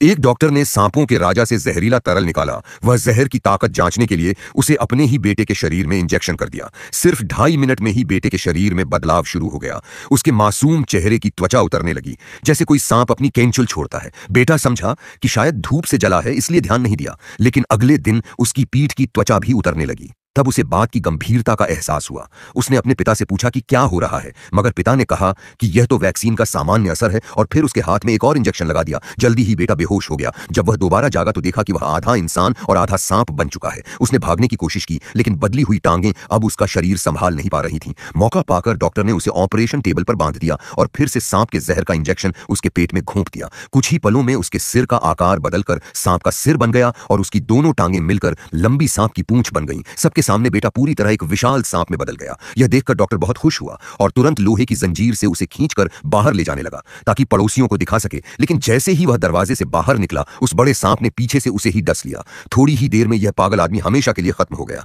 एक डॉक्टर ने सांपों के राजा से जहरीला तरल निकाला। वह जहर की ताकत जांचने के लिए उसे अपने ही बेटे के शरीर में इंजेक्शन कर दिया। सिर्फ 2.5 मिनट में ही बेटे के शरीर में बदलाव शुरू हो गया। उसके मासूम चेहरे की त्वचा उतरने लगी, जैसे कोई सांप अपनी केंचुल छोड़ता है। बेटा समझा कि शायद धूप से जला है, इसलिए ध्यान नहीं दिया, लेकिन अगले दिन उसकी पीठ की त्वचा भी उतरने लगी। तब उसे बात की गंभीरता का एहसास हुआ। उसने अपने पिता से पूछा कि क्या हो रहा है, मगर पिता ने कहा कि यह तो वैक्सीन का सामान्य असर है, और फिर उसके हाथ में एक और इंजेक्शन लगा दिया। जल्दी ही बेटा बेहोश हो गया। जब वह दोबारा जागा तो देखा कि वह आधा इंसान और आधा सांप बन चुका है। उसने भागने की कोशिश की, लेकिन बदली हुई टांगें अब उसका शरीर संभाल नहीं पा रही थीं। मौका पाकर डॉक्टर ने उसे ऑपरेशन टेबल पर बांध दिया और फिर से सांप के जहर का इंजेक्शन उसके पेट में घोंप दिया। कुछ ही पलों में उसके सिर का आकार बदलकर सांप का सिर बन गया और उसकी दोनों टांगें मिलकर लंबी सांप की पूंछ बन गईं। सबके सामने बेटा पूरी तरह एक विशाल सांप में बदल गया। यह देखकर डॉक्टर बहुत खुश हुआ और तुरंत लोहे की जंजीर से उसे खींचकर बाहर ले जाने लगा ताकि पड़ोसियों को दिखा सके। लेकिन जैसे ही वह दरवाजे से बाहर निकला, उस बड़े सांप ने पीछे से उसे ही डस लिया। थोड़ी ही देर में यह पागल आदमी हमेशा के लिए खत्म हो गया।